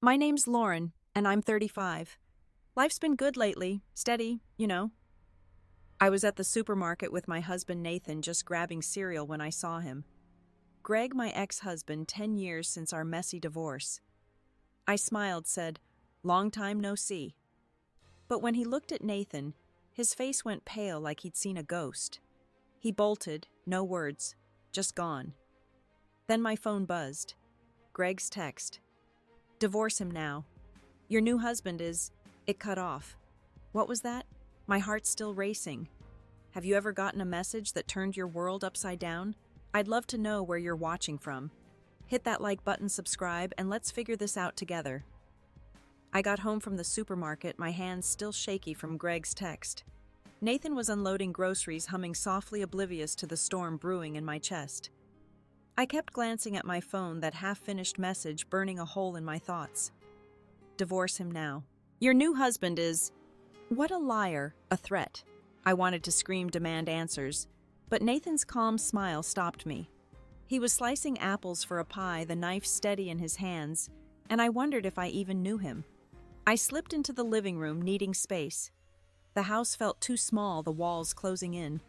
My name's Lauren, and I'm 35. Life's been good lately, steady, you know. I was at the supermarket with my husband Nathan just grabbing cereal when I saw him. Greg, my ex-husband, 10 years since our messy divorce. I smiled, said, "Long time no see." But when he looked at Nathan, his face went pale like he'd seen a ghost. He bolted, no words, just gone. Then my phone buzzed. Greg's text. "Divorce him now. Your new husband is..." It cut off. What was that? My heart's still racing. Have you ever gotten a message that turned your world upside down? I'd love to know where you're watching from. Hit that like button, subscribe, and let's figure this out together. I got home from the supermarket, my hands still shaky from Greg's text. Nathan was unloading groceries, humming softly, oblivious to the storm brewing in my chest. I kept glancing at my phone, that half-finished message burning a hole in my thoughts. Divorce him now. Your new husband is... What a liar, a threat. I wanted to scream, demand answers, but Nathan's calm smile stopped me. He was slicing apples for a pie, the knife steady in his hands, and I wondered if I even knew him. I slipped into the living room, needing space. The house felt too small, the walls closing in.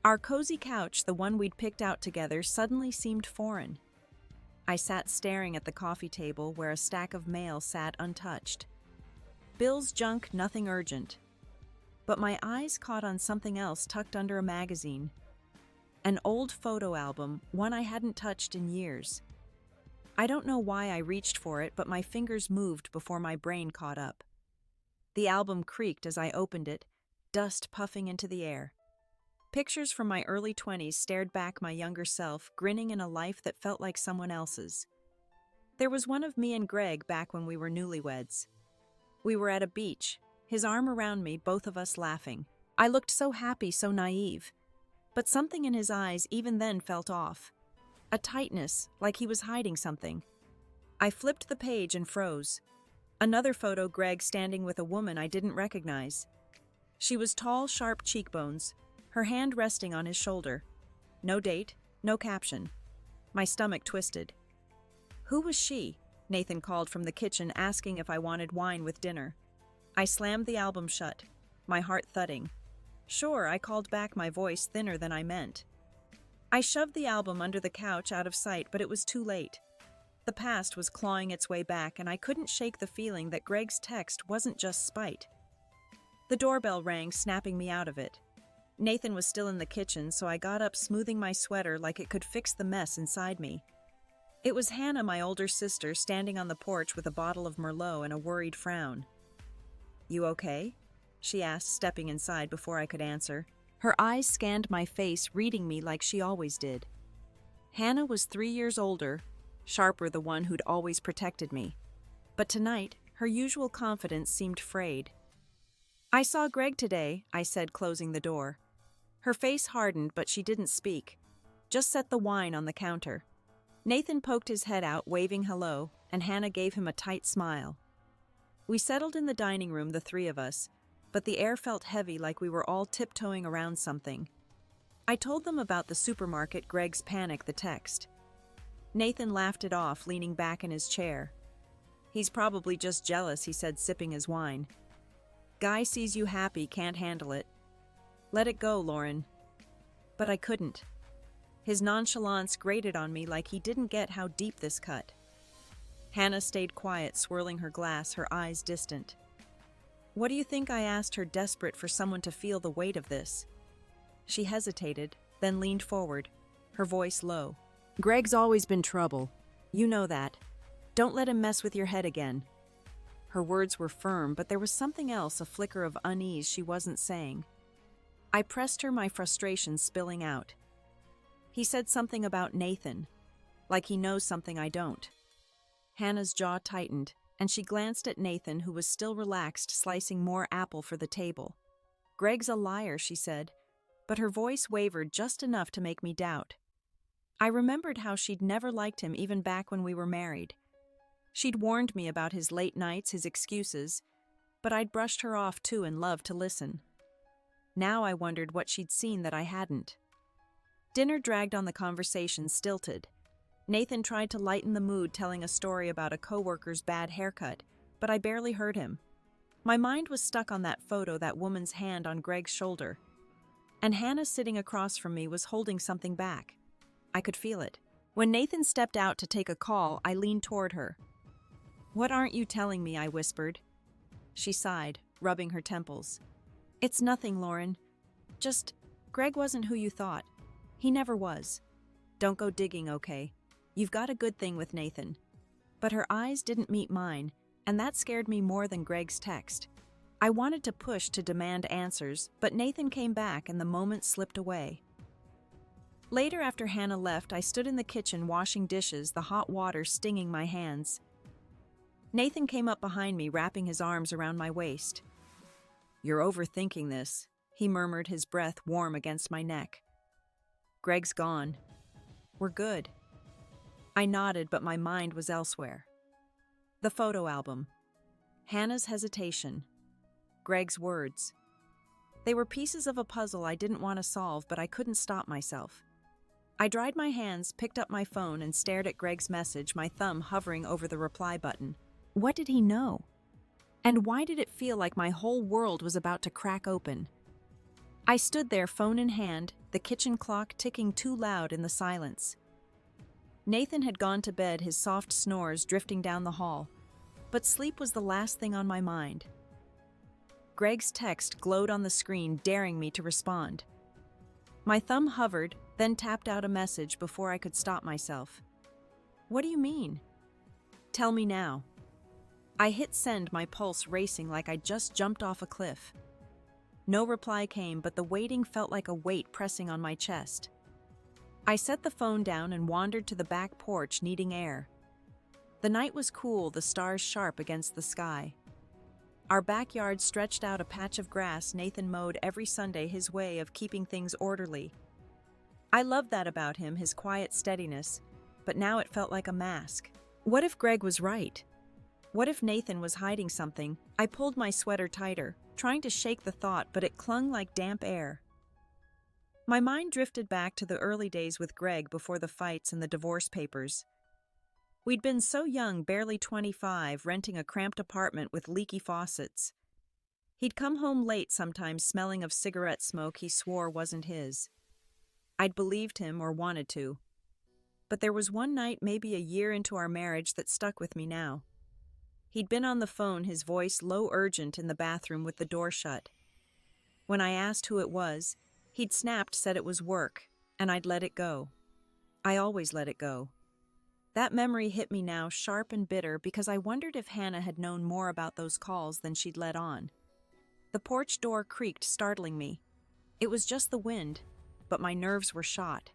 Our cozy couch, the one we'd picked out together, suddenly seemed foreign. I sat staring at the coffee table where a stack of mail sat untouched. Bills, junk, nothing urgent. But my eyes caught on something else tucked under a magazine. An old photo album, one I hadn't touched in years. I don't know why I reached for it, but my fingers moved before my brain caught up. The album creaked as I opened it, dust puffing into the air. Pictures from my early 20s stared back my younger self, grinning in a life that felt like someone else's. There was one of me and Greg back when we were newlyweds. We were at a beach, his arm around me, both of us laughing. I looked so happy, so naive. But something in his eyes even then felt off. A tightness, like he was hiding something. I flipped the page and froze. Another photo, Greg standing with a woman I didn't recognize. She was tall, sharp cheekbones, her hand resting on his shoulder. No date, no caption. My stomach twisted. Who was she? Nathan called from the kitchen, asking if I wanted wine with dinner. I slammed the album shut, my heart thudding. Sure, I called back, my voice thinner than I meant. I shoved the album under the couch, out of sight, but it was too late. The past was clawing its way back, and I couldn't shake the feeling that Greg's text wasn't just spite. The doorbell rang, snapping me out of it. Nathan was still in the kitchen, so I got up, smoothing my sweater like it could fix the mess inside me. It was Hannah, my older sister, standing on the porch with a bottle of Merlot and a worried frown. "You okay?" she asked, stepping inside before I could answer. Her eyes scanned my face, reading me like she always did. Hannah was 3 years older, Sharper, the one who'd always protected me. But tonight, her usual confidence seemed frayed. "I saw Greg today," I said, closing the door. Her face hardened, but she didn't speak. Just set the wine on the counter. Nathan poked his head out, waving hello, and Hannah gave him a tight smile. We settled in the dining room, the three of us, but the air felt heavy, like we were all tiptoeing around something. I told them about the supermarket, Greg's panic, the text. Nathan laughed it off, leaning back in his chair. "He's probably just jealous," he said, sipping his wine. "Guy sees you happy, can't handle it. Let it go, Lauren." But I couldn't. His nonchalance grated on me, like he didn't get how deep this cut. Hannah stayed quiet, swirling her glass, her eyes distant. "What do you think?" I asked her, desperate for someone to feel the weight of this. She hesitated, then leaned forward, her voice low. "Greg's always been trouble. You know that. Don't let him mess with your head again." Her words were firm, but there was something else, a flicker of unease she wasn't saying. I pressed her, my frustration spilling out. "He said something about Nathan, like he knows something I don't." Hannah's jaw tightened, and she glanced at Nathan, who was still relaxed, slicing more apple for the table. "Greg's a liar," she said, but her voice wavered just enough to make me doubt. I remembered how she'd never liked him, even back when we were married. She'd warned me about his late nights, his excuses, but I'd brushed her off too and loved to listen. Now I wondered what she'd seen that I hadn't. Dinner dragged on, the conversation stilted. Nathan tried to lighten the mood telling a story about a coworker's bad haircut, but I barely heard him. My mind was stuck on that photo, that woman's hand on Greg's shoulder. And Hannah sitting across from me was holding something back. I could feel it. When Nathan stepped out to take a call, I leaned toward her. "What aren't you telling me?" I whispered. She sighed, rubbing her temples. "It's nothing, Lauren. Just, Greg wasn't who you thought. He never was. Don't go digging, okay? You've got a good thing with Nathan." But her eyes didn't meet mine, and that scared me more than Greg's text. I wanted to push to demand answers, but Nathan came back and the moment slipped away. Later, after Hannah left, I stood in the kitchen washing dishes, the hot water stinging my hands. Nathan came up behind me, wrapping his arms around my waist. "You're overthinking this," he murmured, his breath warm against my neck. "Greg's gone. We're good." I nodded, but my mind was elsewhere. The photo album. Hannah's hesitation. Greg's words. They were pieces of a puzzle I didn't want to solve, but I couldn't stop myself. I dried my hands, picked up my phone, and stared at Greg's message, my thumb hovering over the reply button. What did he know? And why did it feel like my whole world was about to crack open? I stood there, phone in hand, the kitchen clock ticking too loud in the silence. Nathan had gone to bed, his soft snores drifting down the hall, but sleep was the last thing on my mind. Greg's text glowed on the screen, daring me to respond. My thumb hovered, then tapped out a message before I could stop myself. "What do you mean?" "Tell me now." I hit send, my pulse racing like I'd just jumped off a cliff. No reply came, but the waiting felt like a weight pressing on my chest. I set the phone down and wandered to the back porch, needing air. The night was cool, the stars sharp against the sky. Our backyard stretched out, a patch of grass Nathan mowed every Sunday, his way of keeping things orderly. I loved that about him, his quiet steadiness, but now it felt like a mask. What if Greg was right? What if Nathan was hiding something? I pulled my sweater tighter, trying to shake the thought, but it clung like damp air. My mind drifted back to the early days with Greg before the fights and the divorce papers. We'd been so young, barely 25, renting a cramped apartment with leaky faucets. He'd come home late sometimes, smelling of cigarette smoke he swore wasn't his. I'd believed him, or wanted to. But there was one night, maybe a year into our marriage, that stuck with me now. He'd been on the phone, his voice low, urgent, in the bathroom with the door shut. When I asked who it was, he'd snapped, said it was work, and I'd let it go. I always let it go. That memory hit me now, sharp and bitter, because I wondered if Hannah had known more about those calls than she'd let on. The porch door creaked, startling me. It was just the wind, but my nerves were shot.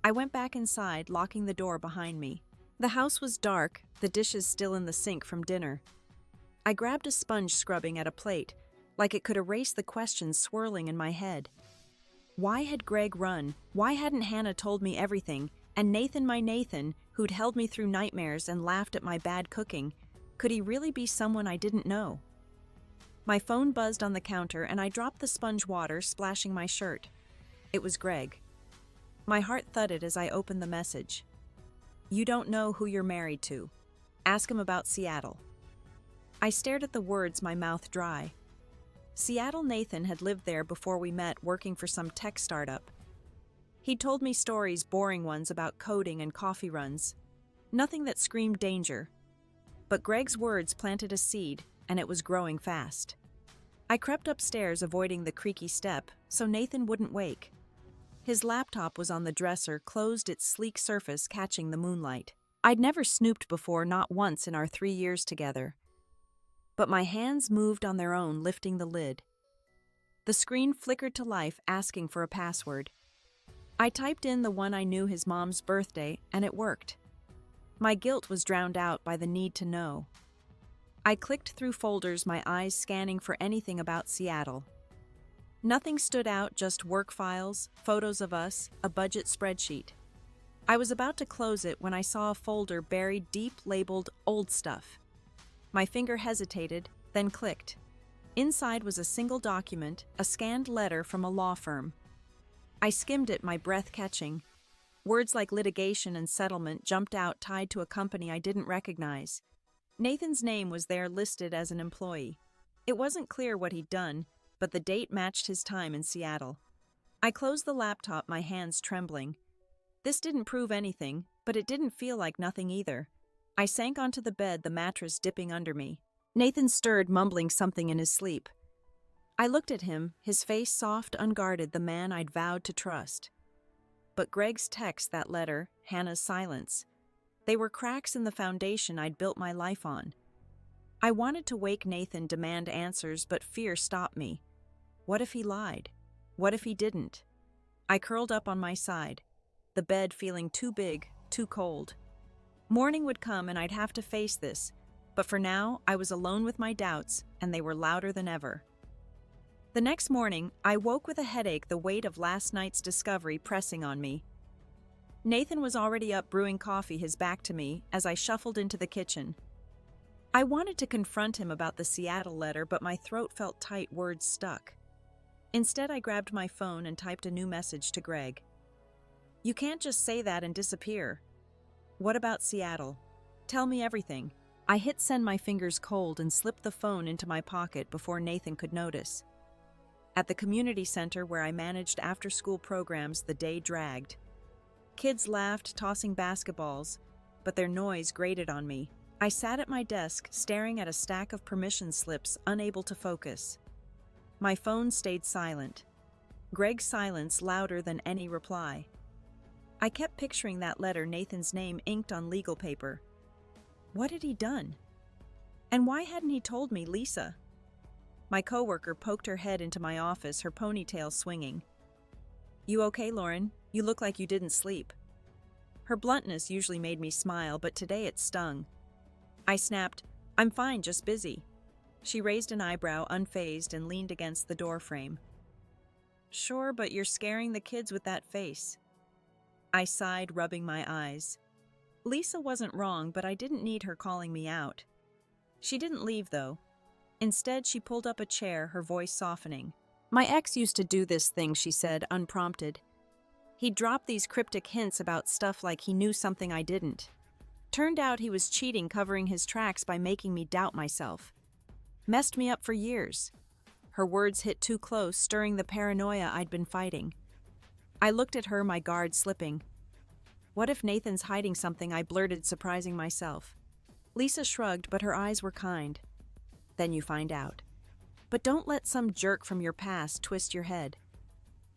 I went back inside, locking the door behind me. The house was dark, the dishes still in the sink from dinner. I grabbed a sponge, scrubbing at a plate, like it could erase the questions swirling in my head. Why had Greg run? Why hadn't Hannah told me everything? And Nathan, my Nathan, who'd held me through nightmares and laughed at my bad cooking, could he really be someone I didn't know? My phone buzzed on the counter, and I dropped the sponge water, splashing my shirt. It was Greg. My heart thudded as I opened the message. "You don't know who you're married to. Ask him about Seattle." I stared at the words, my mouth dry. Seattle. Nathan had lived there before we met, working for some tech startup. He'd told me stories, boring ones, about coding and coffee runs. Nothing that screamed danger. But Greg's words planted a seed, and it was growing fast. I crept upstairs, avoiding the creaky step, so Nathan wouldn't wake. His laptop was on the dresser, closed, its sleek surface catching the moonlight. I'd never snooped before, not once in our 3 years together. But my hands moved on their own, lifting the lid. The screen flickered to life, asking for a password. I typed in the one I knew, his mom's birthday, and it worked. My guilt was drowned out by the need to know. I clicked through folders, my eyes scanning for anything about Seattle. Nothing stood out, just work files, photos of us, a budget spreadsheet. I was about to close it when I saw a folder buried deep, labeled "Old Stuff." My finger hesitated, then clicked. Inside was a single document, a scanned letter from a law firm. I skimmed it, my breath catching. Words like litigation and settlement jumped out, tied to a company I didn't recognize. Nathan's name was there, listed as an employee. It wasn't clear what he'd done, but the date matched his time in Seattle. I closed the laptop, my hands trembling. This didn't prove anything, but it didn't feel like nothing either. I sank onto the bed, the mattress dipping under me. Nathan stirred, mumbling something in his sleep. I looked at him, his face soft, unguarded, the man I'd vowed to trust. But Greg's text, that letter, Hannah's silence, they were cracks in the foundation I'd built my life on. I wanted to wake Nathan, demand answers, but fear stopped me. What if he lied? What if he didn't? I curled up on my side, the bed feeling too big, too cold. Morning would come and I'd have to face this, but for now I was alone with my doubts, and they were louder than ever. The next morning, I woke with a headache, the weight of last night's discovery pressing on me. Nathan was already up brewing coffee, his back to me, as I shuffled into the kitchen. I wanted to confront him about the Seattle letter, but my throat felt tight, words stuck. Instead, I grabbed my phone and typed a new message to Greg. You can't just say that and disappear. What about Seattle? Tell me everything. I hit send, my fingers cold, and slipped the phone into my pocket before Nathan could notice. At the community center where I managed after-school programs, the day dragged. Kids laughed, tossing basketballs, but their noise grated on me. I sat at my desk, staring at a stack of permission slips, unable to focus. My phone stayed silent. Greg's silence louder than any reply. I kept picturing that letter, Nathan's name inked on legal paper. What had he done? And why hadn't he told me, Lisa? My coworker poked her head into my office, her ponytail swinging. You okay, Lauren? You look like you didn't sleep. Her bluntness usually made me smile, but today it stung. I snapped, I'm fine, just busy. She raised an eyebrow, unfazed, and leaned against the doorframe. Sure, but you're scaring the kids with that face. I sighed, rubbing my eyes. Lisa wasn't wrong, but I didn't need her calling me out. She didn't leave, though. Instead, she pulled up a chair, her voice softening. My ex used to do this thing, she said, unprompted. He'd drop these cryptic hints about stuff like he knew something I didn't. Turned out he was cheating, covering his tracks by making me doubt myself. Messed me up for years. Her words hit too close, stirring the paranoia I'd been fighting. I looked at her, my guard slipping. What if Nathan's hiding something, I blurted, surprising myself. Lisa shrugged, but her eyes were kind. Then you find out. But don't let some jerk from your past twist your head.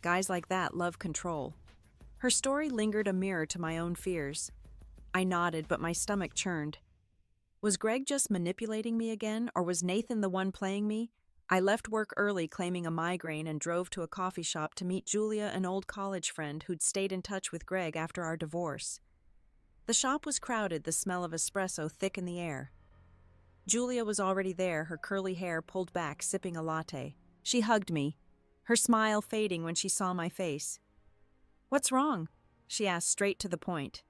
Guys like that love control. Her story lingered, a mirror to my own fears. I nodded, but my stomach churned. Was Greg just manipulating me again, or was Nathan the one playing me? I left work early, claiming a migraine, and drove to a coffee shop to meet Julia, an old college friend who'd stayed in touch with Greg after our divorce. The shop was crowded, the smell of espresso thick in the air. Julia was already there, her curly hair pulled back, sipping a latte. She hugged me, her smile fading when she saw my face. What's wrong? She asked, straight to the point.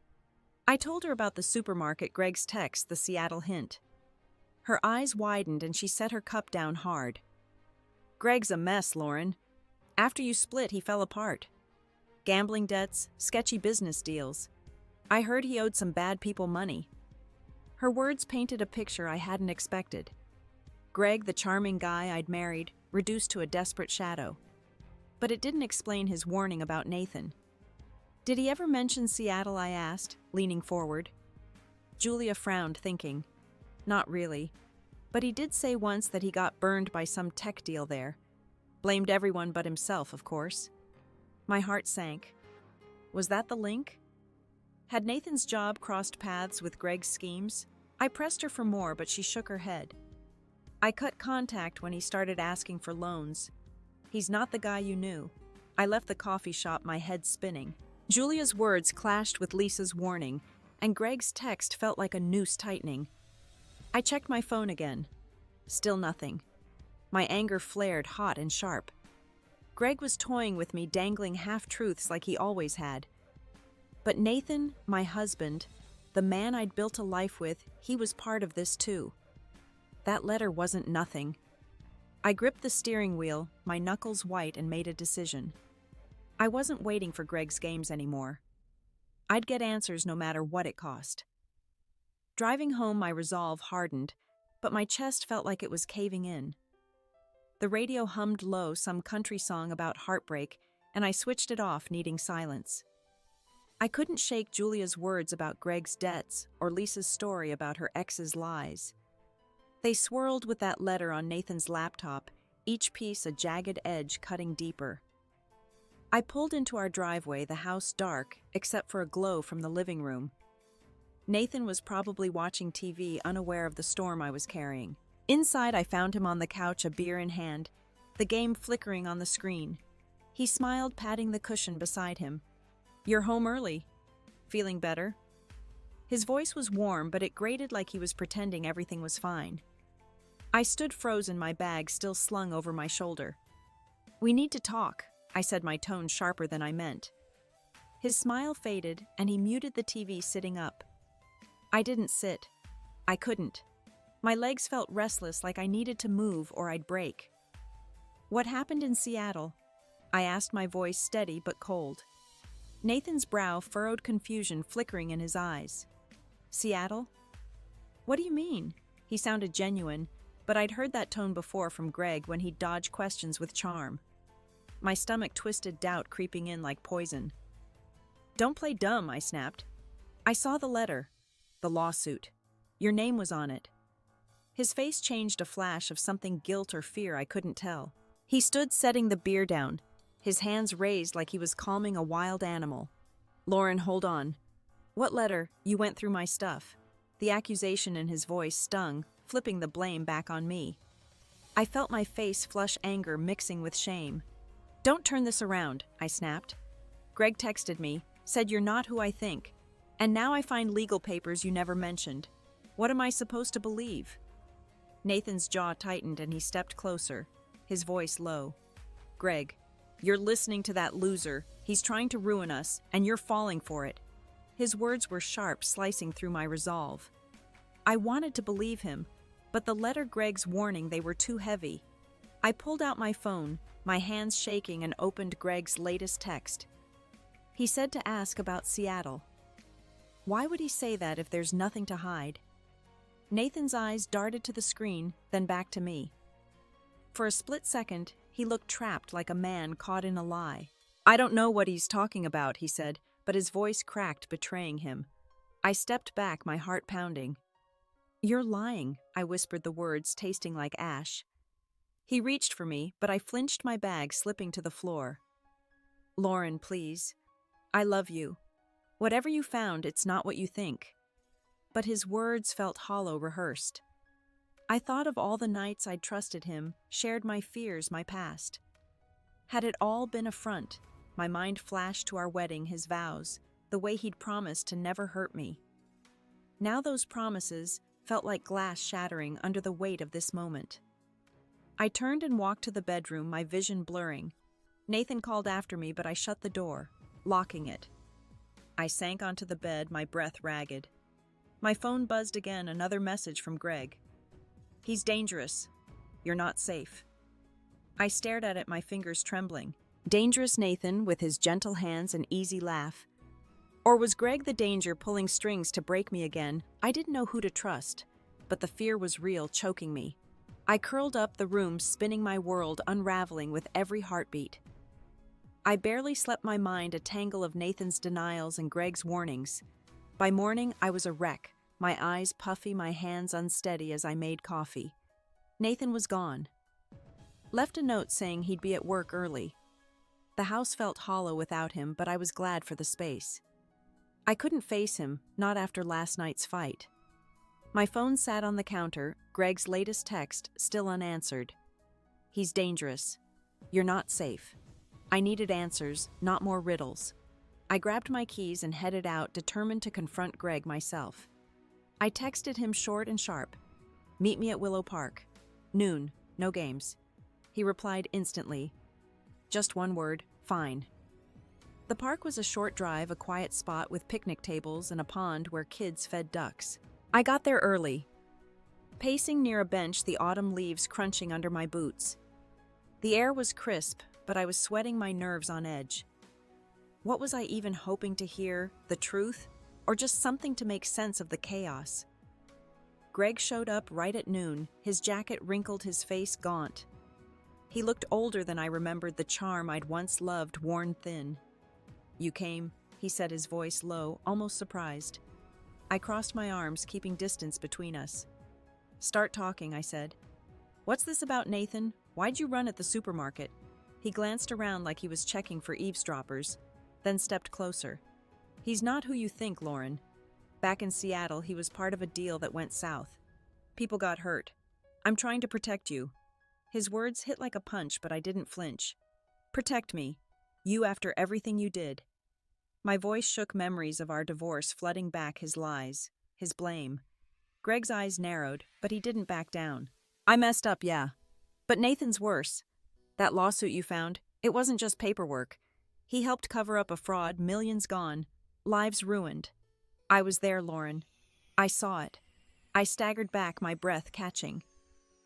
I told her about the supermarket, Greg's text, the Seattle hint. Her eyes widened and she set her cup down hard. Greg's a mess, Lauren. After you split, he fell apart. Gambling debts, sketchy business deals. I heard he owed some bad people money. Her words painted a picture I hadn't expected. Greg, the charming guy I'd married, reduced to a desperate shadow. But it didn't explain his warning about Nathan. Did he ever mention Seattle, I asked, leaning forward. Julia frowned, thinking. Not really. But he did say once that he got burned by some tech deal there. Blamed everyone but himself, of course. My heart sank. Was that the link? Had Nathan's job crossed paths with Greg's schemes? I pressed her for more, but she shook her head. I cut contact when he started asking for loans. He's not the guy you knew. I left the coffee shop, my head spinning. Julia's words clashed with Lisa's warning, and Greg's text felt like a noose tightening. I checked my phone again. Still nothing. My anger flared, hot and sharp. Greg was toying with me, dangling half-truths like he always had. But Nathan, my husband, the man I'd built a life with, he was part of this too. That letter wasn't nothing. I gripped the steering wheel, my knuckles white, and made a decision. I wasn't waiting for Greg's games anymore. I'd get answers no matter what it cost. Driving home, my resolve hardened, but my chest felt like it was caving in. The radio hummed low some country song about heartbreak, and I switched it off, needing silence. I couldn't shake Julia's words about Greg's debts or Lisa's story about her ex's lies. They swirled with that letter on Nathan's laptop, each piece a jagged edge cutting deeper. I pulled into our driveway, the house dark, except for a glow from the living room. Nathan was probably watching TV, unaware of the storm I was carrying. Inside, I found him on the couch, a beer in hand, the game flickering on the screen. He smiled, patting the cushion beside him. "You're home early. Feeling better?" His voice was warm, but it grated like he was pretending everything was fine. I stood frozen, my bag still slung over my shoulder. "We need to talk," I said, my tone sharper than I meant. His smile faded, and he muted the TV, sitting up. I didn't sit. I couldn't. My legs felt restless, like I needed to move or I'd break. "What happened in Seattle?" I asked, my voice steady but cold. Nathan's brow furrowed, confusion flickering in his eyes. "Seattle? What do you mean?" He sounded genuine, but I'd heard that tone before from Greg when he'd dodge questions with charm. My stomach twisted, doubt creeping in like poison. "Don't play dumb," I snapped. "I saw the letter. The lawsuit. Your name was on it." His face changed, a flash of something, guilt or fear, I couldn't tell. He stood, setting the beer down, his hands raised like he was calming a wild animal. "Lauren, hold on. What letter? You went through my stuff." The accusation in his voice stung, flipping the blame back on me. I felt my face flush, anger mixing with shame. "Don't turn this around," I snapped. "Greg texted me, said you're not who I think, and now I find legal papers you never mentioned. What am I supposed to believe?" Nathan's jaw tightened and he stepped closer, his voice low. "Greg, you're listening to that loser. He's trying to ruin us, and you're falling for it." His words were sharp, slicing through my resolve. I wanted to believe him, but the letter, Greg's warning, they were too heavy. I pulled out my phone, my hands shaking, and opened Greg's latest text. He said to ask about Seattle. Why would he say that if there's nothing to hide? Nathan's eyes darted to the screen, then back to me. For a split second, he looked trapped, like a man caught in a lie. "I don't know what he's talking about," he said, but his voice cracked, betraying him. I stepped back, my heart pounding. "You're lying," I whispered, the words tasting like ash. He reached for me, but I flinched, my bag slipping to the floor. "Lauren, please. I love you. Whatever you found, it's not what you think." But his words felt hollow, rehearsed. I thought of all the nights I'd trusted him, shared my fears, my past. Had it all been a front? My mind flashed to our wedding, his vows, the way he'd promised to never hurt me. Now those promises felt like glass shattering under the weight of this moment. I turned and walked to the bedroom, my vision blurring. Nathan called after me, but I shut the door, locking it. I sank onto the bed, my breath ragged. My phone buzzed again, another message from Greg. "He's dangerous. You're not safe." I stared at it, my fingers trembling. Dangerous Nathan, with his gentle hands and easy laugh. Or was Greg the danger, pulling strings to break me again? I didn't know who to trust, but the fear was real, choking me. I curled up, the room spinning, my world unraveling with every heartbeat. I barely slept, my mind a tangle of Nathan's denials and Greg's warnings. By morning, I was a wreck, my eyes puffy, my hands unsteady as I made coffee. Nathan was gone. Left a note saying he'd be at work early. The house felt hollow without him, but I was glad for the space. I couldn't face him, not after last night's fight. My phone sat on the counter, Greg's latest text still unanswered. "He's dangerous. You're not safe." I needed answers, not more riddles. I grabbed my keys and headed out, determined to confront Greg myself. I texted him short and sharp. "Meet me at Willow Park. Noon, no games." He replied instantly. Just one word, "Fine." The park was a short drive, a quiet spot with picnic tables and a pond where kids fed ducks. I got there early. Pacing near a bench, the autumn leaves crunching under my boots. The air was crisp, but I was sweating, my nerves on edge. What was I even hoping to hear? The truth? Or just something to make sense of the chaos? Greg showed up right at noon, his jacket wrinkled, his face gaunt. He looked older than I remembered the charm I'd once loved, worn thin. "You came," he said, his voice low, almost surprised. I crossed my arms, keeping distance between us. "Start talking," I said. "What's this about, Nathan? Why'd you run at the supermarket?" He glanced around like he was checking for eavesdroppers, then stepped closer. "He's not who you think, Lauren. Back in Seattle, he was part of a deal that went south. People got hurt. I'm trying to protect you." His words hit like a punch, but I didn't flinch. "Protect me. You after everything you did." My voice shook, memories of our divorce flooding back, his lies, his blame. Greg's eyes narrowed, but he didn't back down. "I messed up, yeah. But Nathan's worse. That lawsuit you found, it wasn't just paperwork. He helped cover up a fraud, millions gone, lives ruined. I was there, Lauren. I saw it." I staggered back, my breath catching.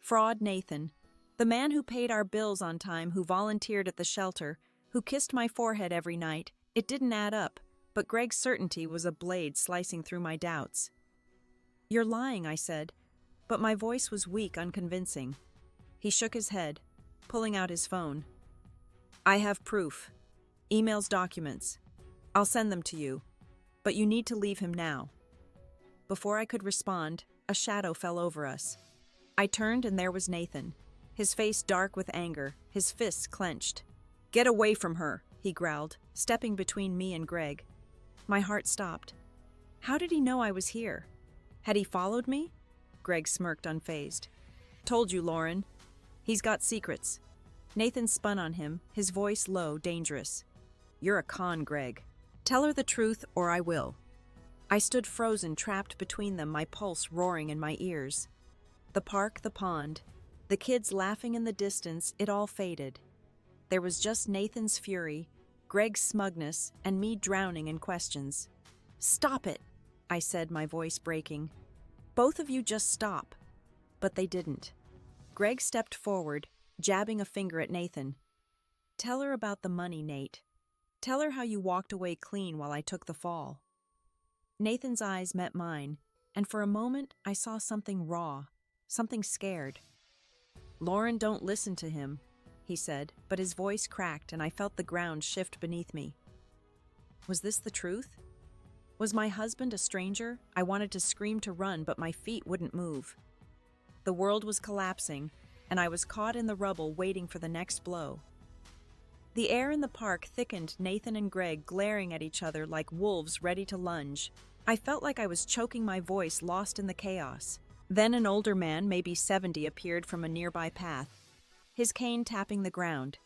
Fraud Nathan. The man who paid our bills on time, who volunteered at the shelter, who kissed my forehead every night. It didn't add up, but Greg's certainty was a blade slicing through my doubts. "You're lying," I said, but my voice was weak, unconvincing. He shook his head, pulling out his phone. "I have proof. Emails, documents. I'll send them to you, but you need to leave him now." Before I could respond, a shadow fell over us. I turned and there was Nathan, his face dark with anger, his fists clenched. "Get away from her," he growled, stepping between me and Greg. My heart stopped. How did he know I was here? Had he followed me? Greg smirked, unfazed. "Told you, Lauren. He's got secrets." Nathan spun on him, his voice low, dangerous. "You're a con, Greg. Tell her the truth or I will." I stood frozen, trapped between them, my pulse roaring in my ears. The park, the pond, the kids laughing in the distance, it all faded. There was just Nathan's fury, Greg's smugness, and me drowning in questions. "Stop it," I said, my voice breaking. "Both of you just stop." But they didn't. Greg stepped forward, jabbing a finger at Nathan. "Tell her about the money, Nate. Tell her how you walked away clean while I took the fall." Nathan's eyes met mine, and for a moment I saw something raw, something scared. "Lauren, don't listen to him," he said, but his voice cracked and I felt the ground shift beneath me. Was this the truth? Was my husband a stranger? I wanted to scream, to run, but my feet wouldn't move. The world was collapsing, and I was caught in the rubble waiting for the next blow. The air in the park thickened, Nathan and Greg glaring at each other like wolves ready to lunge. I felt like I was choking my voice, lost in the chaos. Then an older man, maybe 70, appeared from a nearby path, his cane tapping the ground.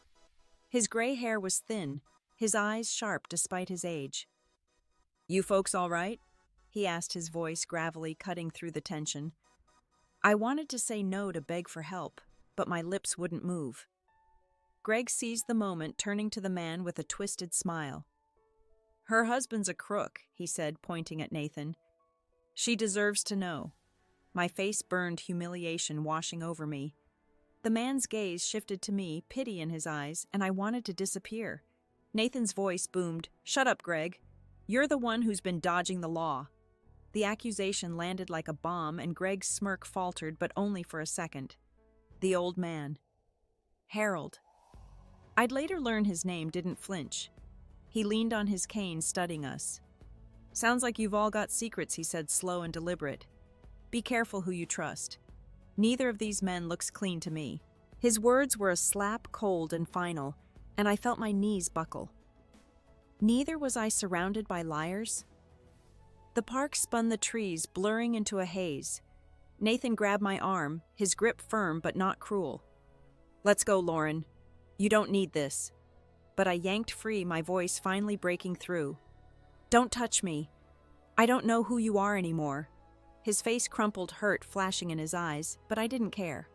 His gray hair was thin, his eyes sharp despite his age. "You folks all right?" he asked, his voice gravelly, cutting through the tension. I wanted to say no, to beg for help, but my lips wouldn't move. Greg seized the moment, turning to the man with a twisted smile. "Her husband's a crook," he said, pointing at Nathan. "She deserves to know." My face burned, humiliation washing over me. The man's gaze shifted to me, pity in his eyes, and I wanted to disappear. Nathan's voice boomed, "Shut up, Greg. You're the one who's been dodging the law." The accusation landed like a bomb, and Greg's smirk faltered, but only for a second. The old man. Harold. I'd later learn his name, didn't flinch. He leaned on his cane, studying us. "Sounds like you've all got secrets," he said, slow and deliberate. "Be careful who you trust. Neither of these men looks clean to me." His words were a slap, cold and final, and I felt my knees buckle. Neither was I surrounded by liars. The park spun, the trees blurring into a haze. Nathan grabbed my arm, his grip firm but not cruel. "Let's go, Lauren. You don't need this." But I yanked free, my voice finally breaking through. "Don't touch me. I don't know who you are anymore." His face crumpled, hurt flashing in his eyes, but I didn't care.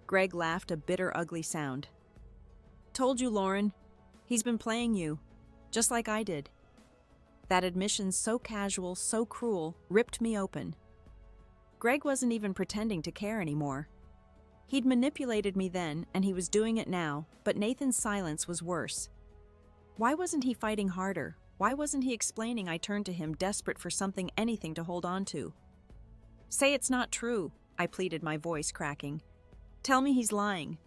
Greg laughed, a bitter, ugly sound. "Told you, Lauren. He's been playing you, just like I did." That admission, so casual, so cruel, ripped me open. Greg wasn't even pretending to care anymore. He'd manipulated me then, and he was doing it now, but Nathan's silence was worse. Why wasn't he fighting harder? Why wasn't he explaining I turned to him desperate for something, anything to hold on to? Say it's not true, I pleaded, my voice cracking. Tell me he's lying.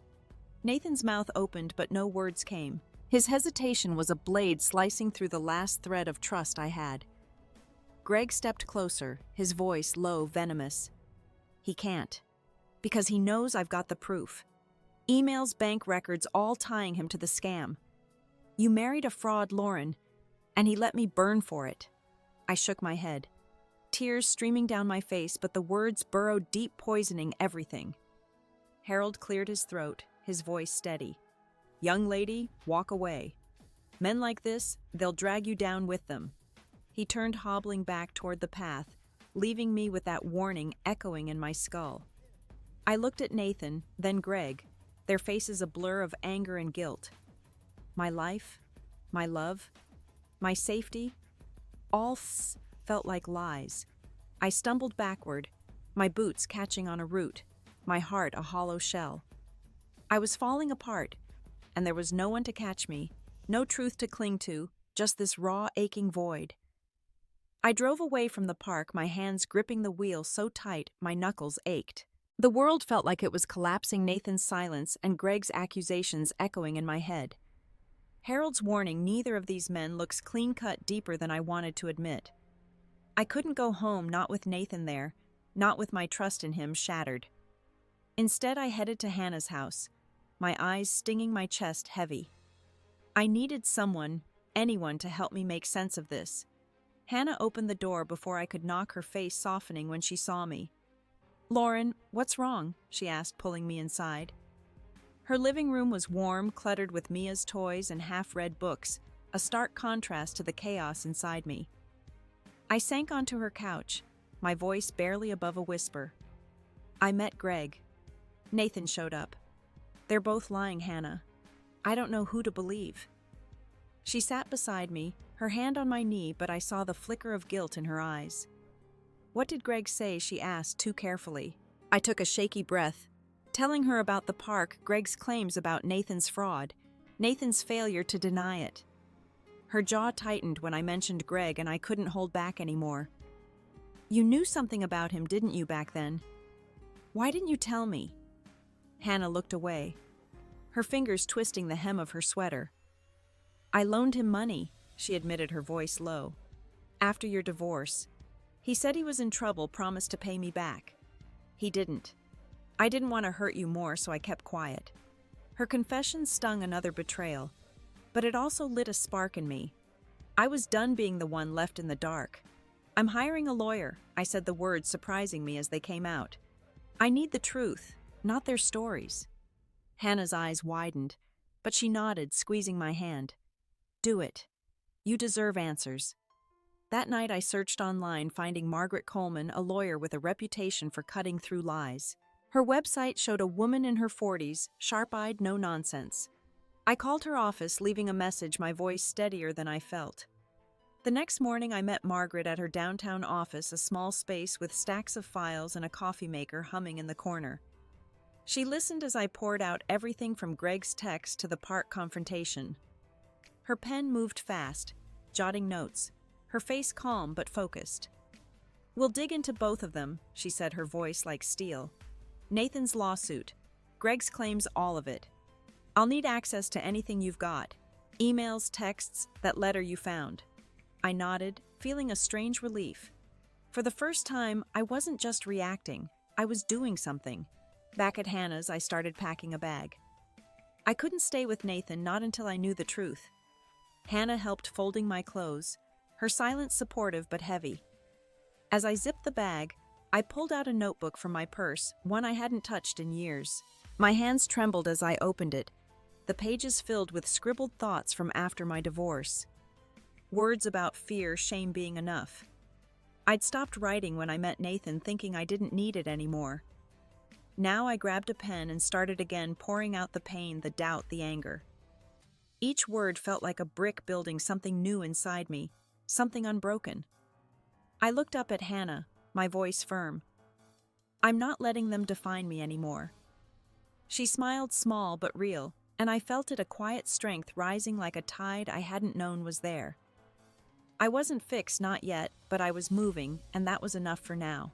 Nathan's mouth opened, but no words came. His hesitation was a blade slicing through the last thread of trust I had. Greg stepped closer, his voice low, venomous. He can't. Because he knows I've got the proof. Emails, bank records, all tying him to the scam. You married a fraud, Lauren, and he let me burn for it. I shook my head. Tears streaming down my face, but the words burrowed deep, poisoning everything. Harold cleared his throat, his voice steady. Young lady, walk away. Men like this, they'll drag you down with them. He turned, hobbling back toward the path, leaving me with that warning echoing in my skull. I looked at Nathan, then Greg, their faces a blur of anger and guilt. My life, my love, my safety, all felt like lies. I stumbled backward, my boots catching on a root, my heart a hollow shell. I was falling apart, and there was no one to catch me, no truth to cling to, just this raw, aching void. I drove away from the park, my hands gripping the wheel so tight my knuckles ached. The world felt like it was collapsing, Nathan's silence and Greg's accusations echoing in my head. Harold's warning, neither of these men looks clean-cut, deeper than I wanted to admit. I couldn't go home, not with Nathan there, not with my trust in him shattered. Instead, I headed to Hannah's house, my eyes stinging, my chest heavy. I needed someone, anyone, to help me make sense of this. Hannah opened the door before I could knock, her face softening when she saw me. Lauren, what's wrong? She asked, pulling me inside. Her living room was warm, cluttered with Mia's toys and half-read books, a stark contrast to the chaos inside me. I sank onto her couch, my voice barely above a whisper. I met Greg. Nathan showed up. They're both lying, Hannah. I don't know who to believe. She sat beside me, her hand on my knee, but I saw the flicker of guilt in her eyes. What did Greg say? She asked, too carefully. I took a shaky breath, telling her about the park, Greg's claims about Nathan's fraud, Nathan's failure to deny it. Her jaw tightened when I mentioned Greg, and I couldn't hold back anymore. You knew something about him, didn't you, back then? Why didn't you tell me? Hannah looked away, her fingers twisting the hem of her sweater. I loaned him money, she admitted, her voice low. After your divorce. He said he was in trouble, promised to pay me back. He didn't. I didn't want to hurt you more, so I kept quiet. Her confession stung, another betrayal, but it also lit a spark in me. I was done being the one left in the dark. I'm hiring a lawyer, I said, the words surprising me as they came out. I need the truth, not their stories. Hannah's eyes widened, but she nodded, squeezing my hand. Do it. You deserve answers. That night I searched online, finding Margaret Coleman, a lawyer with a reputation for cutting through lies. Her website showed a woman in her 40s, sharp-eyed, no nonsense. I called her office, leaving a message, my voice steadier than I felt. The next morning I met Margaret at her downtown office, a small space with stacks of files and a coffee maker humming in the corner. She listened as I poured out everything from Greg's text to the park confrontation. Her pen moved fast, jotting notes, her face calm but focused. We'll dig into both of them, she said, her voice like steel. Nathan's lawsuit, Greg's claims, all of it. I'll need access to anything you've got. Emails, texts, that letter you found. I nodded, feeling a strange relief. For the first time, I wasn't just reacting, I was doing something. Back at Hannah's, I started packing a bag. I couldn't stay with Nathan, not until I knew the truth. Hannah helped folding my clothes, her silence supportive but heavy. As I zipped the bag, I pulled out a notebook from my purse, one I hadn't touched in years. My hands trembled as I opened it, the pages filled with scribbled thoughts from after my divorce. Words about fear, shame being enough. I'd stopped writing when I met Nathan, thinking I didn't need it anymore. Now I grabbed a pen and started again, pouring out the pain, the doubt, the anger. Each word felt like a brick building something new inside me, something unbroken. I looked up at Hannah, my voice firm. I'm not letting them define me anymore. She smiled, small but real, and I felt it, a quiet strength rising like a tide I hadn't known was there. I wasn't fixed, not yet, but I was moving, and that was enough for now.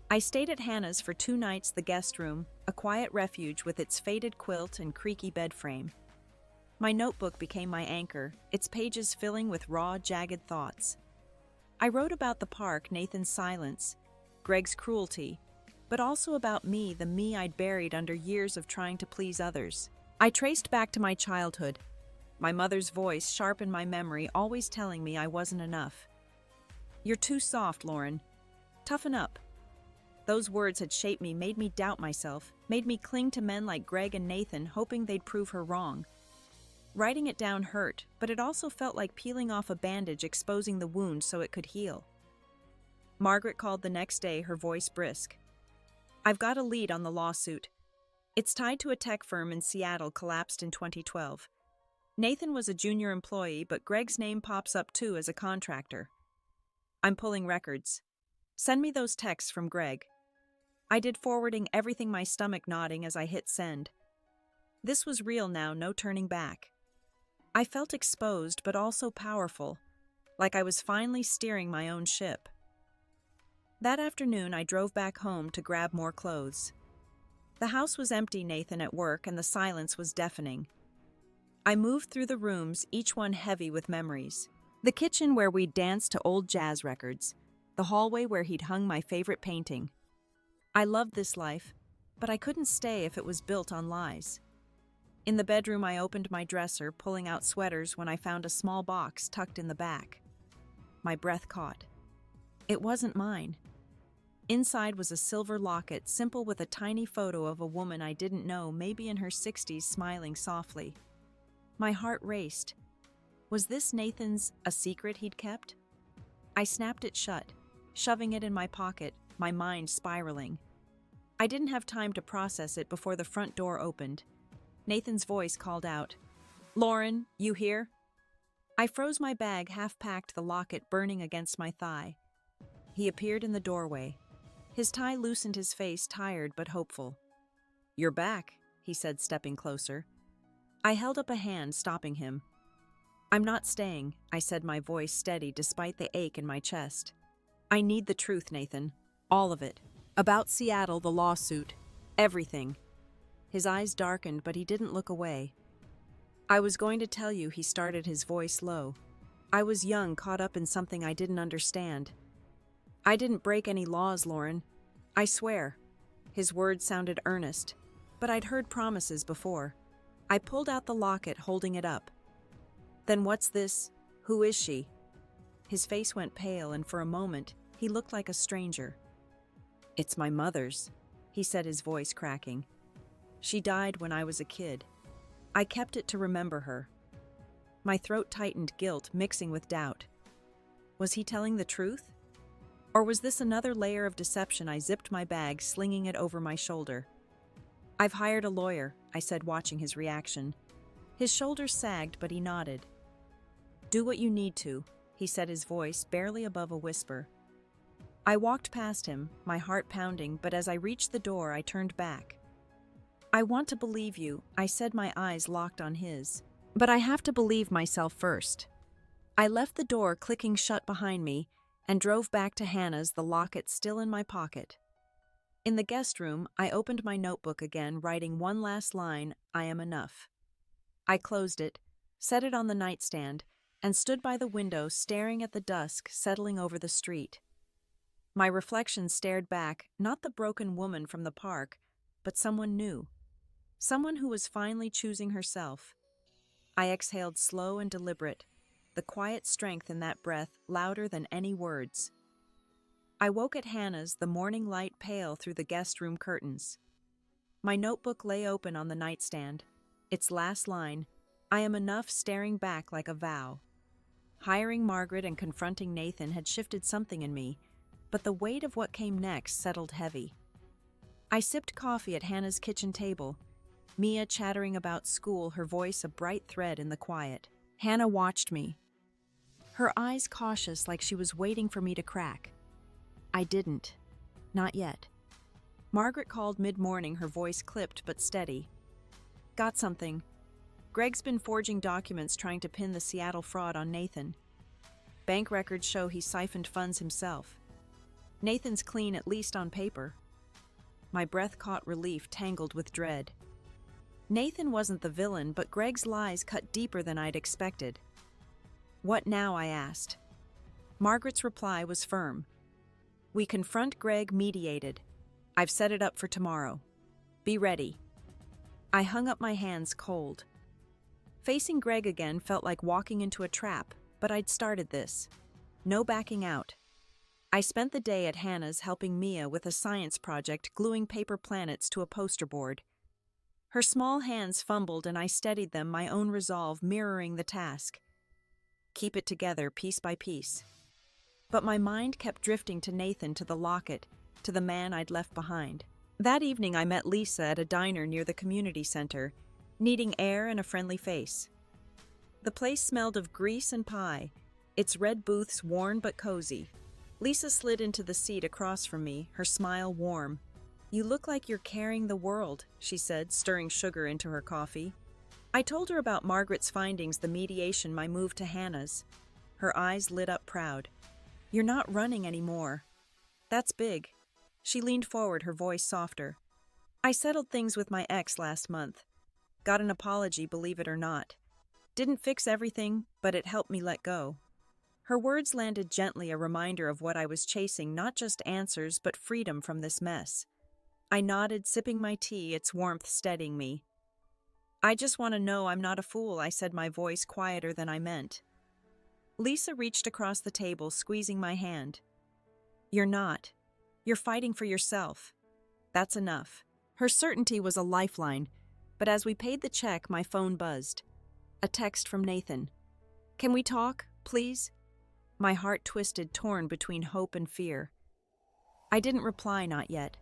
I stayed at Hannah's for 2 nights, the guest room, a quiet refuge with its faded quilt and creaky bed frame. My notebook became my anchor, its pages filling with raw, jagged thoughts. I wrote about the park, Nathan's silence, Greg's cruelty, but also about me, the me I'd buried under years of trying to please others. I traced back to my childhood, my mother's voice sharp in my memory, always telling me I wasn't enough. "You're too soft, Lauren. Toughen up." Those words had shaped me, made me doubt myself, made me cling to men like Greg and Nathan, hoping they'd prove her wrong. Writing it down hurt, but it also felt like peeling off a bandage, exposing the wound so it could heal. Margaret called the next day, her voice brisk. "I've got a lead on the lawsuit. It's tied to a tech firm in Seattle, collapsed in 2012. Nathan was a junior employee, but Greg's name pops up too as a contractor. I'm pulling records. Send me those texts from Greg." I did, forwarding everything, my stomach nodding as I hit send. This was real now, no turning back. I felt exposed, but also powerful, like I was finally steering my own ship. That afternoon, I drove back home to grab more clothes. The house was empty, Nathan at work, and the silence was deafening. I moved through the rooms, each one heavy with memories. The kitchen where we'd danced to old jazz records, the hallway where he'd hung my favorite painting. I loved this life, but I couldn't stay if it was built on lies. In the bedroom, I opened my dresser, pulling out sweaters when I found a small box tucked in the back. My breath caught. It wasn't mine. Inside was a silver locket, simple, with a tiny photo of a woman I didn't know, maybe in her 60s, smiling softly. My heart raced. Was this Nathan's, a secret he'd kept? I snapped it shut, shoving it in my pocket, my mind spiraling. I didn't have time to process it before the front door opened. Nathan's voice called out, "Lauren, you here?" I froze, my bag half packed, the locket burning against my thigh. He appeared in the doorway. His tie loosened, his face tired but hopeful. "You're back," he said, stepping closer. I held up a hand, stopping him. "I'm not staying," I said, my voice steady despite the ache in my chest. "I need the truth, Nathan. All of it. About Seattle, the lawsuit. Everything." His eyes darkened, but he didn't look away. "I was going to tell you," he started, his voice low. "I was young, caught up in something I didn't understand. I didn't break any laws, Lauren. I swear." His words sounded earnest, but I'd heard promises before. I pulled out the locket, holding it up. "Then what's this? Who is she?" His face went pale, and for a moment, he looked like a stranger. "It's my mother's," he said, his voice cracking. "She died when I was a kid. I kept it to remember her." My throat tightened, guilt mixing with doubt. Was he telling the truth? Or was this another layer of deception? I zipped my bag, slinging it over my shoulder. "I've hired a lawyer," I said, watching his reaction. His shoulders sagged, but he nodded. "Do what you need to," he said, his voice barely above a whisper. I walked past him, my heart pounding, but as I reached the door, I turned back. "I want to believe you," I said, my eyes locked on his. "But I have to believe myself first." I left the door clicking shut behind me and drove back to Hannah's, the locket still in my pocket. In the guest room, I opened my notebook again, writing one last line, "I am enough." I closed it, set it on the nightstand, and stood by the window, staring at the dusk settling over the street. My reflection stared back, not the broken woman from the park, but someone new. Someone who was finally choosing herself. I exhaled, slow and deliberate, the quiet strength in that breath louder than any words. I woke at Hannah's, the morning light pale through the guest room curtains. My notebook lay open on the nightstand, its last line, "I am enough," staring back like a vow. Hiring Margaret and confronting Nathan had shifted something in me, but the weight of what came next settled heavy. I sipped coffee at Hannah's kitchen table, Mia chattering about school, her voice a bright thread in the quiet. Hannah watched me, her eyes cautious, like she was waiting for me to crack. I didn't. Not yet. Margaret called mid-morning, her voice clipped but steady. Got something. Greg's been forging documents trying to pin the Seattle fraud on Nathan. Bank records show he siphoned funds himself. Nathan's clean, at least on paper. My breath caught relief tangled with dread. Nathan wasn't the villain, but Greg's lies cut deeper than I'd expected. What now? I asked. Margaret's reply was firm. We confront Greg mediated. I've set it up for tomorrow. Be ready. I hung up my hands cold. Facing Greg again felt like walking into a trap, but I'd started this. No backing out. I spent the day at Hannah's helping Mia with a science project gluing paper planets to a poster board. Her small hands fumbled and I steadied them, my own resolve mirroring the task. Keep it together piece by piece. But my mind kept drifting to Nathan, to the locket, to the man I'd left behind. That evening I met Lisa at a diner near the community center, needing air and a friendly face. The place smelled of grease and pie, its red booths worn but cozy. Lisa slid into the seat across from me, her smile warm. You look like you're carrying the world, she said, stirring sugar into her coffee. I told her about Margaret's findings, the mediation, my move to Hannah's. Her eyes lit up proud. You're not running anymore. That's big. She leaned forward, her voice softer. I settled things with my ex last month. Got an apology, believe it or not. Didn't fix everything, but it helped me let go. Her words landed gently, a reminder of what I was chasing, not just answers, but freedom from this mess. I nodded, sipping my tea, its warmth steadying me. I just want to know I'm not a fool, I said, my voice quieter than I meant. Lisa reached across the table, squeezing my hand. You're not. You're fighting for yourself. That's enough. Her certainty was a lifeline, but as we paid the check, my phone buzzed. A text from Nathan. Can we talk, please? My heart twisted, torn between hope and fear. I didn't reply, not yet.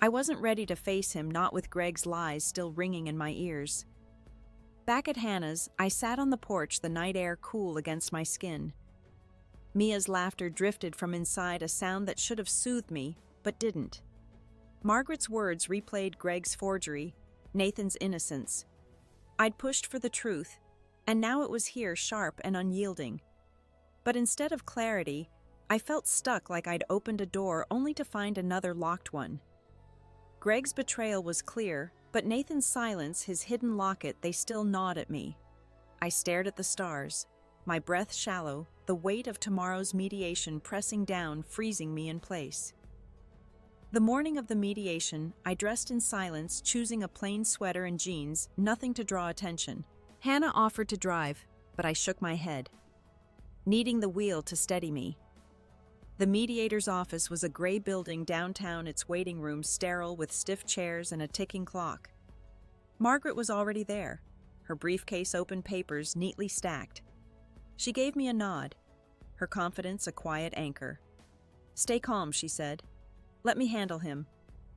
I wasn't ready to face him, not with Greg's lies still ringing in my ears. Back at Hannah's, I sat on the porch, the night air cool against my skin. Mia's laughter drifted from inside, a sound that should have soothed me, but didn't. Margaret's words replayed Greg's forgery, Nathan's innocence. I'd pushed for the truth, and now it was here, sharp and unyielding. But instead of clarity, I felt stuck, like I'd opened a door only to find another locked one. Greg's betrayal was clear, but Nathan's silence, his hidden locket, they still gnawed at me. I stared at the stars, my breath shallow, the weight of tomorrow's mediation pressing down, freezing me in place. The morning of the mediation, I dressed in silence, choosing a plain sweater and jeans, nothing to draw attention. Hannah offered to drive, but I shook my head, needing the wheel to steady me. The mediator's office was a gray building downtown, its waiting room sterile with stiff chairs and a ticking clock. Margaret was already there, her briefcase open, papers neatly stacked. She gave me a nod, her confidence a quiet anchor. Stay calm, she said. Let me handle him.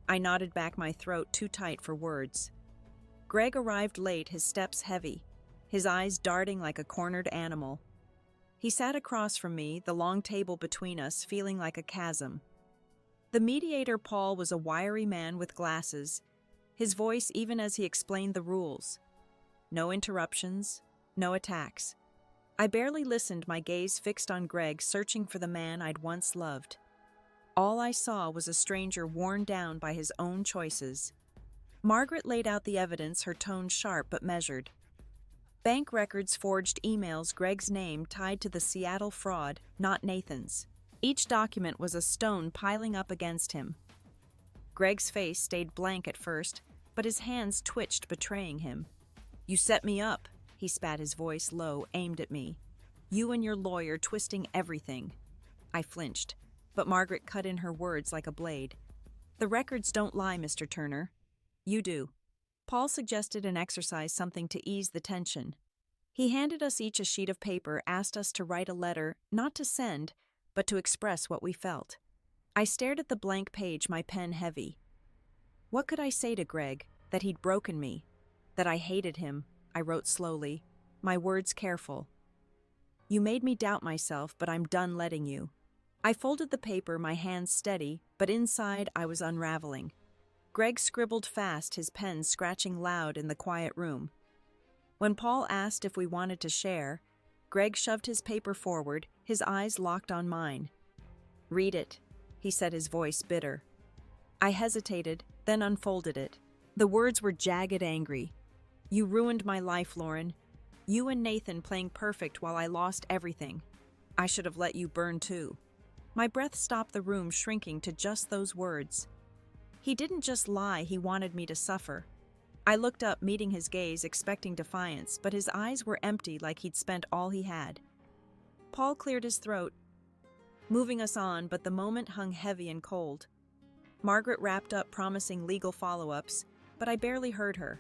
I nodded back, my throat too tight for words. Greg arrived late, his steps heavy, his eyes darting like a cornered animal. He sat across from me, the long table between us feeling like a chasm. The mediator, Paul, was a wiry man with glasses, his voice even as he explained the rules. No interruptions, no attacks. I barely listened, my gaze fixed on Greg, searching for the man I'd once loved. All I saw was a stranger worn down by his own choices. Margaret laid out the evidence, her tone sharp but measured. Bank records, forged emails, Greg's name tied to the Seattle fraud, not Nathan's. Each document was a stone piling up against him. Greg's face stayed blank at first, but his hands twitched, betraying him. You set me up, he spat, his voice low, aimed at me. You and your lawyer twisting everything. I flinched, but Margaret cut in her words like a blade. The records don't lie, Mr. Turner. You do. Paul suggested an exercise, something to ease the tension. He handed us each a sheet of paper, asked us to write a letter, not to send, but to express what we felt. I stared at the blank page, my pen heavy. What could I say to Greg? That he'd broken me? That I hated him? I wrote slowly, my words careful. You made me doubt myself, but I'm done letting you. I folded the paper, my hands steady, but inside I was unraveling. Greg scribbled fast, his pen scratching loud in the quiet room. When Paul asked if we wanted to share, Greg shoved his paper forward, his eyes locked on mine. "Read it," he said, his voice bitter. I hesitated, then unfolded it. The words were jagged, angry. "You ruined my life, Lauren. You and Nathan playing perfect while I lost everything. I should have let you burn too." My breath stopped, the room shrinking to just those words. He didn't just lie, he wanted me to suffer. I looked up, meeting his gaze, expecting defiance, but his eyes were empty, like he'd spent all he had. Paul cleared his throat, moving us on, but the moment hung heavy and cold. Margaret wrapped up, promising legal follow-ups, but I barely heard her.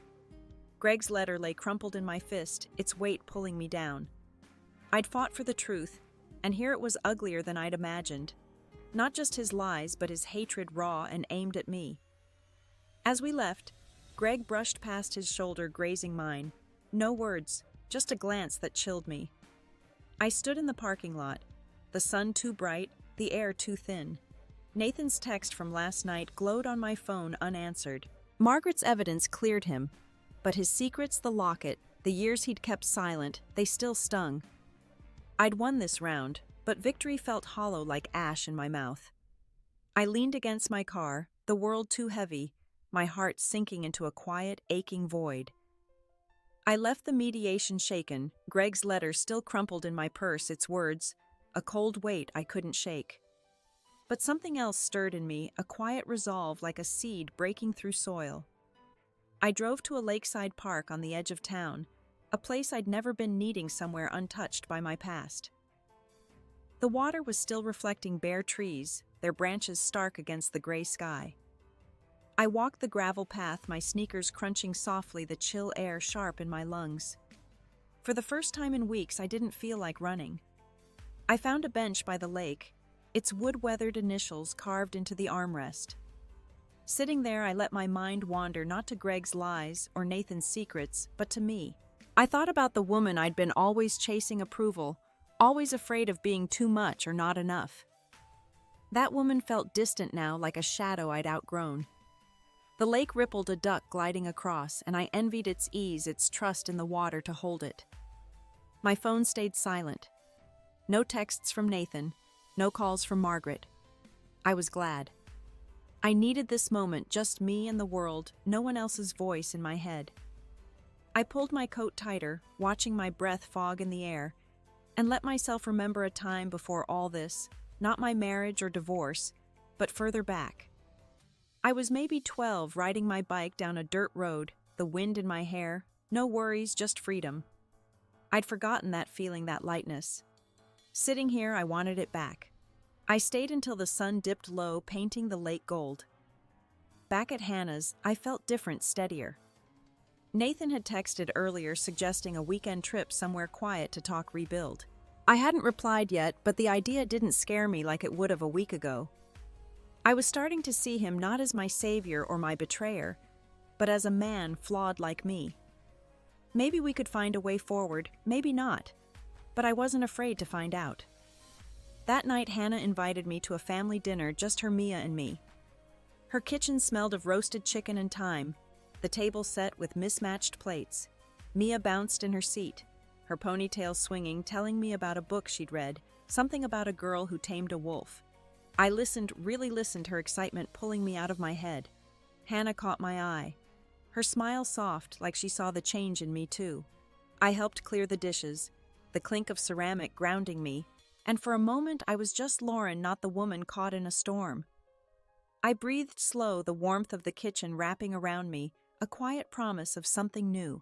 Greg's letter lay crumpled in my fist, its weight pulling me down. I'd fought for the truth, and here it was, uglier than I'd imagined. Not just his lies, but his hatred, raw and aimed at me. As we left, Greg brushed past his shoulder, grazing mine. No words, just a glance that chilled me. I stood in the parking lot, the sun too bright, the air too thin. Nathan's text from last night glowed on my phone unanswered. Margaret's evidence cleared him, but his secrets, the locket, the years he'd kept silent, they still stung. I'd won this round, but victory felt hollow, like ash in my mouth. I leaned against my car, the world too heavy, my heart sinking into a quiet, aching void. I left the mediation shaken, Greg's letter still crumpled in my purse, its words, a cold weight I couldn't shake. But something else stirred in me, a quiet resolve, like a seed breaking through soil. I drove to a lakeside park on the edge of town, a place I'd never been, needing somewhere untouched by my past. The water was still reflecting bare trees, their branches stark against the gray sky. I walked the gravel path, my sneakers crunching softly, the chill air sharp in my lungs. For the first time in weeks, I didn't feel like running. I found a bench by the lake, its wood-weathered initials carved into the armrest. Sitting there, I let my mind wander, not to Greg's lies or Nathan's secrets, but to me. I thought about the woman I'd been, always chasing approval, always afraid of being too much or not enough. That woman felt distant now, like a shadow I'd outgrown. The lake rippled, a duck gliding across, and I envied its ease, its trust in the water to hold it. My phone stayed silent. No texts from Nathan, no calls from Margaret. I was glad. I needed this moment, just me and the world, no one else's voice in my head. I pulled my coat tighter, watching my breath fog in the air, and let myself remember a time before all this, not my marriage or divorce, but further back. I was maybe 12, riding my bike down a dirt road, the wind in my hair, no worries, just freedom. I'd forgotten that feeling, that lightness. Sitting here, I wanted it back. I stayed until the sun dipped low, painting the lake gold. Back at Hannah's, I felt different, steadier. Nathan had texted earlier, suggesting a weekend trip somewhere quiet to talk rebuild. I hadn't replied yet, but the idea didn't scare me like it would have a week ago. I was starting to see him not as my savior or my betrayer, but as a man flawed like me. Maybe we could find a way forward, maybe not, but I wasn't afraid to find out. That night, Hannah invited me to a family dinner, just her, Mia, and me. Her kitchen smelled of roasted chicken and thyme, the table set with mismatched plates. Mia bounced in her seat, her ponytail swinging, telling me about a book she'd read, something about a girl who tamed a wolf. I listened, really listened, her excitement pulling me out of my head. Hannah caught my eye. Her smile soft, like she saw the change in me too. I helped clear the dishes, the clink of ceramic grounding me, and for a moment I was just Lauren, not the woman caught in a storm. I breathed slow, the warmth of the kitchen wrapping around me, a quiet promise of something new.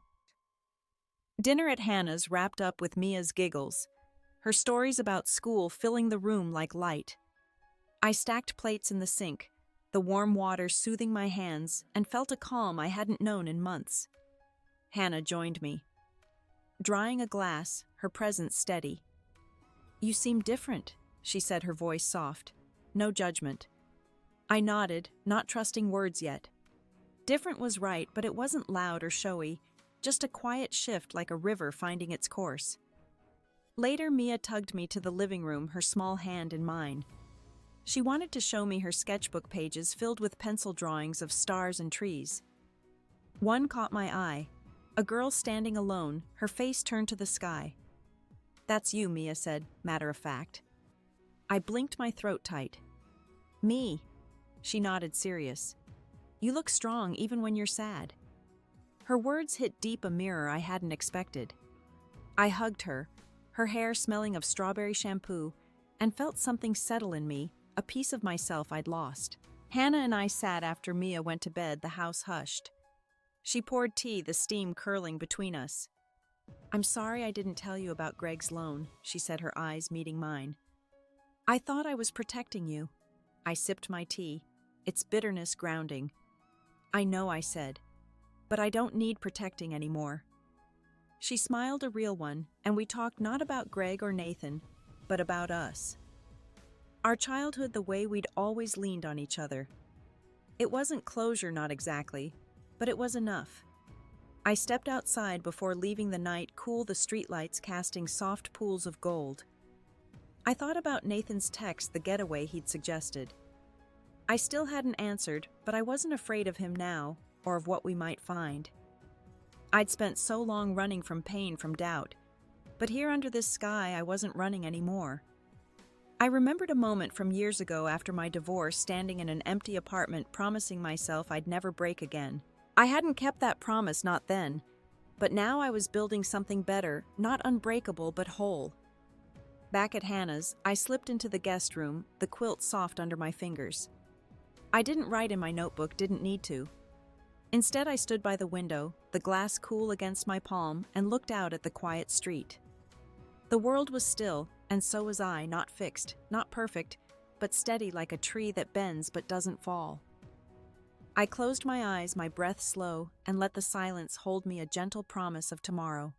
Dinner at Hannah's wrapped up with Mia's giggles, her stories about school filling the room like light. I stacked plates in the sink, the warm water soothing my hands, and felt a calm I hadn't known in months. Hannah joined me. Drying a glass, her presence steady. "You seem different," she said, her voice soft. No judgment. I nodded, not trusting words yet. Different was right, but it wasn't loud or showy, just a quiet shift, like a river finding its course. Later, Mia tugged me to the living room, her small hand in mine. She wanted to show me her sketchbook pages filled with pencil drawings of stars and trees. One caught my eye. A girl standing alone, her face turned to the sky. "That's you," Mia said, matter of fact. I blinked my throat tight. "Me?" She nodded, serious. "You look strong even when you're sad." Her words hit deep, a mirror I hadn't expected. I hugged her, her hair smelling of strawberry shampoo, and felt something settle in me, a piece of myself I'd lost. Hannah and I sat after Mia went to bed, the house hushed. She poured tea, the steam curling between us. "I'm sorry I didn't tell you about Greg's loan," she said, her eyes meeting mine. "I thought I was protecting you." I sipped my tea, its bitterness grounding. "I know," I said, "but I don't need protecting anymore." She smiled, a real one, and we talked not about Greg or Nathan, but about us. Our childhood, the way we'd always leaned on each other. It wasn't closure, not exactly, but it was enough. I stepped outside before leaving, the night cool, the streetlights casting soft pools of gold. I thought about Nathan's text, the getaway he'd suggested. I still hadn't answered, but I wasn't afraid of him now, or of what we might find. I'd spent so long running from pain, from doubt, but here under this sky I wasn't running anymore. I remembered a moment from years ago after my divorce, standing in an empty apartment, promising myself I'd never break again. I hadn't kept that promise, not then, but now I was building something better, not unbreakable but whole. Back at Hannah's, I slipped into the guest room, the quilt soft under my fingers. I didn't write in my notebook, didn't need to. Instead, I stood by the window, the glass cool against my palm, and looked out at the quiet street. The world was still, and so was I, not fixed, not perfect, but steady like a tree that bends but doesn't fall. I closed my eyes, my breath slow, and let the silence hold me a gentle promise of tomorrow.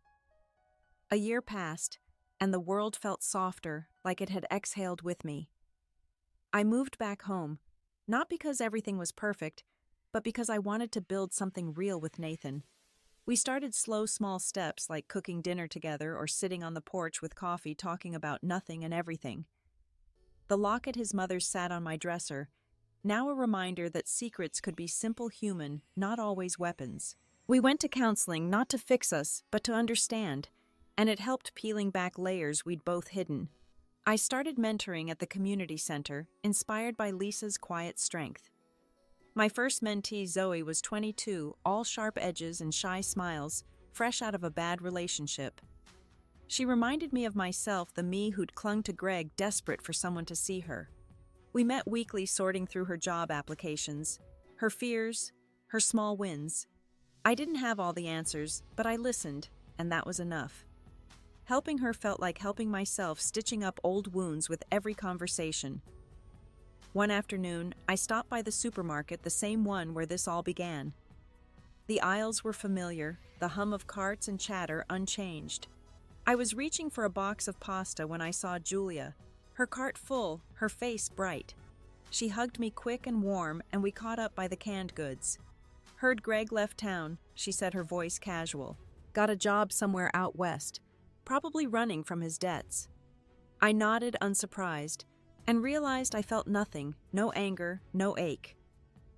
A year passed, and the world felt softer, like it had exhaled with me. I moved back home, not because everything was perfect, but because I wanted to build something real with Nathan. We started slow, small steps, like cooking dinner together or sitting on the porch with coffee, talking about nothing and everything. The locket his mother sat on my dresser, now a reminder that secrets could be simple, human, not always weapons. We went to counseling, not to fix us, but to understand, and it helped peeling back layers we'd both hidden. I started mentoring at the community center, inspired by Lisa's quiet strength. My first mentee, Zoe, was 22, all sharp edges and shy smiles, fresh out of a bad relationship. She reminded me of myself, the me who'd clung to Greg, desperate for someone to see her. We met weekly, sorting through her job applications, her fears, her small wins. I didn't have all the answers, but I listened, and that was enough. Helping her felt like helping myself, stitching up old wounds with every conversation. One afternoon, I stopped by the supermarket, the same one where this all began. The aisles were familiar, the hum of carts and chatter unchanged. I was reaching for a box of pasta when I saw Julia, her cart full, her face bright. She hugged me quick and warm, and we caught up by the canned goods. "Heard Greg left town," she said, her voice casual. "Got a job somewhere out west, probably running from his debts." I nodded, unsurprised, and realized I felt nothing, no anger, no ache.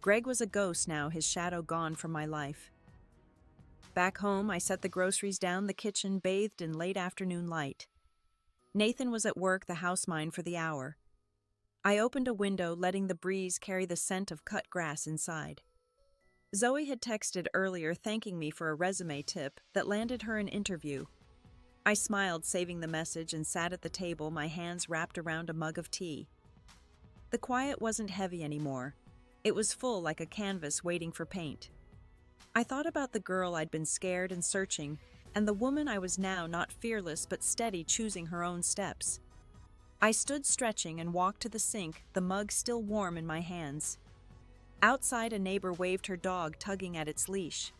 Greg was a ghost now, his shadow gone from my life. Back home, I set the groceries down, the kitchen bathed in late afternoon light. Nathan was at work, the house mine for the hour. I opened a window, letting the breeze carry the scent of cut grass inside. Zoe had texted earlier, thanking me for a resume tip that landed her an interview. I smiled, saving the message, and sat at the table, my hands wrapped around a mug of tea. The quiet wasn't heavy anymore. It was full, like a canvas waiting for paint. I thought about the girl I'd been scared and searching, and the woman I was now, not fearless but steady, choosing her own steps. I stood stretching and walked to the sink, the mug still warm in my hands. Outside, a neighbor waved her dog, tugging at its leash.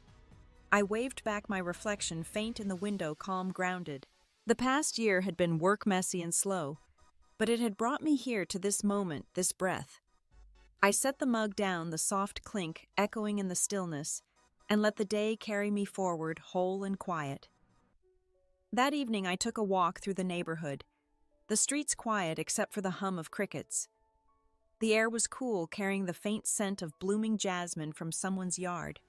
I waved back, my reflection faint in the window, calm, grounded. The past year had been work, messy and slow, but it had brought me here to this moment, this breath. I set the mug down, the soft clink echoing in the stillness, and let the day carry me forward, whole and quiet. That evening I took a walk through the neighborhood. The streets quiet except for the hum of crickets. The air was cool, carrying the faint scent of blooming jasmine from someone's yard.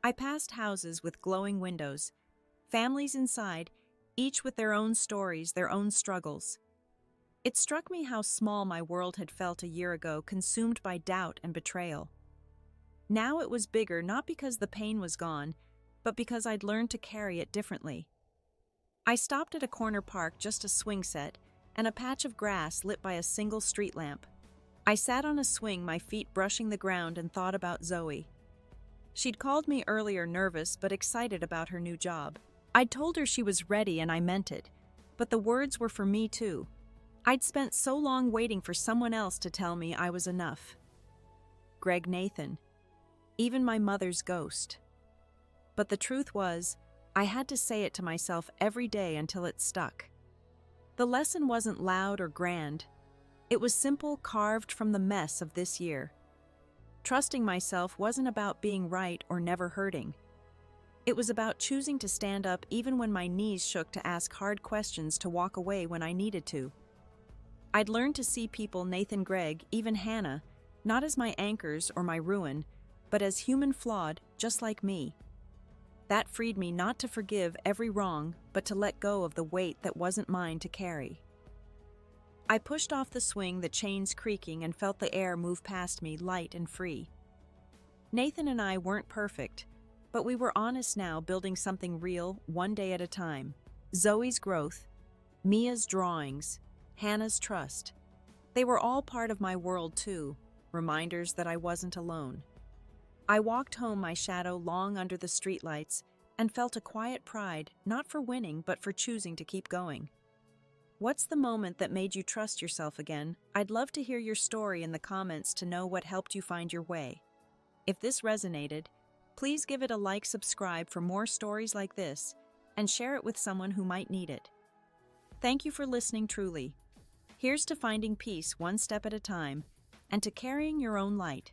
I passed houses with glowing windows, families inside, each with their own stories, their own struggles. It struck me how small my world had felt a year ago, consumed by doubt and betrayal. Now it was bigger, not because the pain was gone, but because I'd learned to carry it differently. I stopped at a corner park, just a swing set, and a patch of grass lit by a single street lamp. I sat on a swing, my feet brushing the ground, and thought about Zoe. She'd called me earlier, nervous but excited about her new job. I'd told her she was ready and I meant it, but the words were for me too. I'd spent so long waiting for someone else to tell me I was enough. Greg Nathan. Even my mother's ghost. But the truth was, I had to say it to myself every day until it stuck. The lesson wasn't loud or grand. It was simple, carved from the mess of this year. Trusting myself wasn't about being right or never hurting. It was about choosing to stand up even when my knees shook, to ask hard questions, to walk away when I needed to. I'd learned to see people, Nathan, Greg, even Hannah, not as my anchors or my ruin, but as human, flawed, just like me. That freed me, not to forgive every wrong, but to let go of the weight that wasn't mine to carry. I pushed off the swing, the chains creaking, and felt the air move past me, light and free. Nathan and I weren't perfect, but we were honest now, building something real, one day at a time. Zoe's growth, Mia's drawings, Hannah's trust. They were all part of my world too, reminders that I wasn't alone. I walked home, my shadow long under the streetlights, and felt a quiet pride, not for winning, but for choosing to keep going. What's the moment that made you trust yourself again? I'd love to hear your story in the comments to know what helped you find your way. If this resonated, please give it a like, subscribe for more stories like this, and share it with someone who might need it. Thank you for listening truly. Here's to finding peace one step at a time, and to carrying your own light.